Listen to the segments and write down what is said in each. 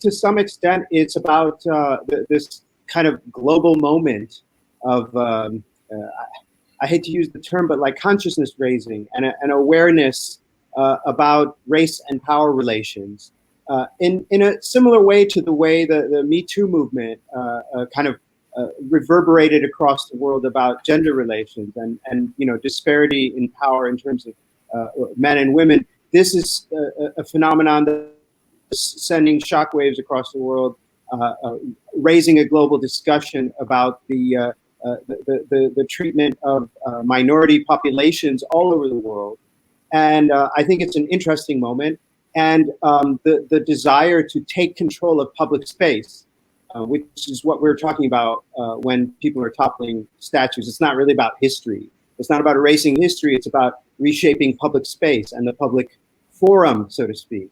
to some extent, it's about this kind of global moment of, I hate to use the term, but like consciousness raising and awareness about race and power relations in a similar way to the way the Me Too movement kind of reverberated across the world about gender relations and disparity in power in terms of men and women. This is a phenomenon that's sending shockwaves across the world, raising a global discussion about the treatment of minority populations all over the world. And I think it's an interesting moment. And the desire to take control of public space, which is what we're talking about when people are toppling statues. It's not really about history. It's not about erasing history. It's about reshaping public space and the public forum, so to speak.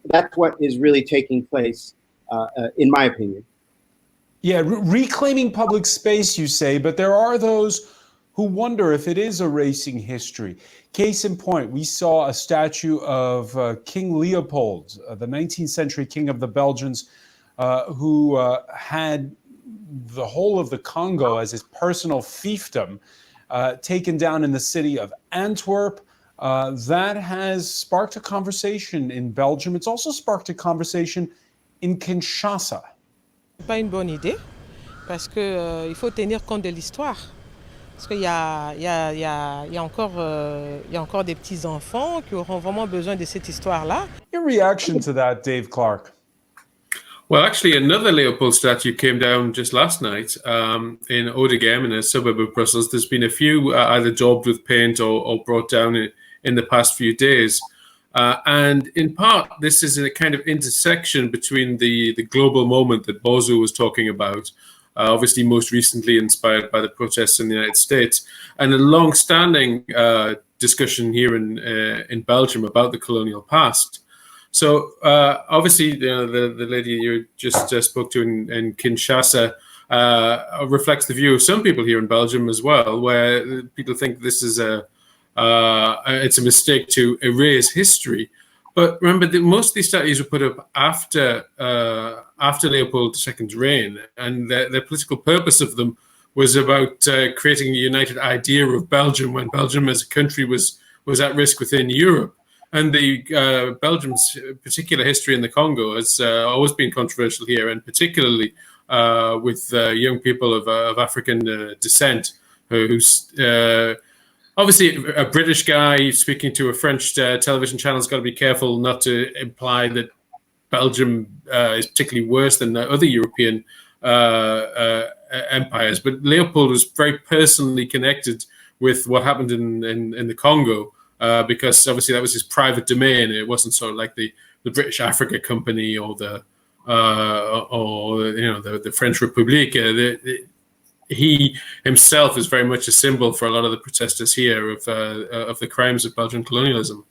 That's what is really taking place, in my opinion. Yeah, reclaiming public space, you say, but there are those who wonder if it is erasing history. Case in point, we saw a statue of King Leopold, the 19th century king of the Belgians, who had the whole of the Congo as his personal fiefdom, taken down in the city of Antwerp. That has sparked a conversation in Belgium. It's also sparked a conversation in Kinshasa. Pas une bonne idée, parce que il faut tenir compte de l'histoire. Parce qu'il y a encore des petits enfants qui auront vraiment besoin de cette histoire-là. Your reaction to that, Dave Clark? Well, actually, another Leopold statue came down just last night in Oudegem, in a suburb of Brussels. There's been a few either daubed with paint or brought down in the past few days. And in part, this is a kind of intersection between the global moment that Borzou was talking about, obviously most recently inspired by the protests in the United States, and a long-standing discussion here in Belgium about the colonial past. So obviously, the lady you just spoke to in Kinshasa reflects the view of some people here in Belgium as well, where people think this is it's a mistake to erase history. But remember that most of these statues were put up after Leopold II's reign, and the political purpose of them was about creating a united idea of Belgium when Belgium as a country was at risk within Europe. And the Belgium's particular history in the Congo has always been controversial here, and particularly with young people of African descent, who's obviously a British guy speaking to a French television channel has got to be careful not to imply that Belgium is particularly worse than the other European empires. But Leopold was very personally connected with what happened in the Congo. Because obviously that was his private domain. It wasn't sort of like the British Africa Company or the French Republic. He himself is very much a symbol for a lot of the protesters here of the crimes of Belgian colonialism.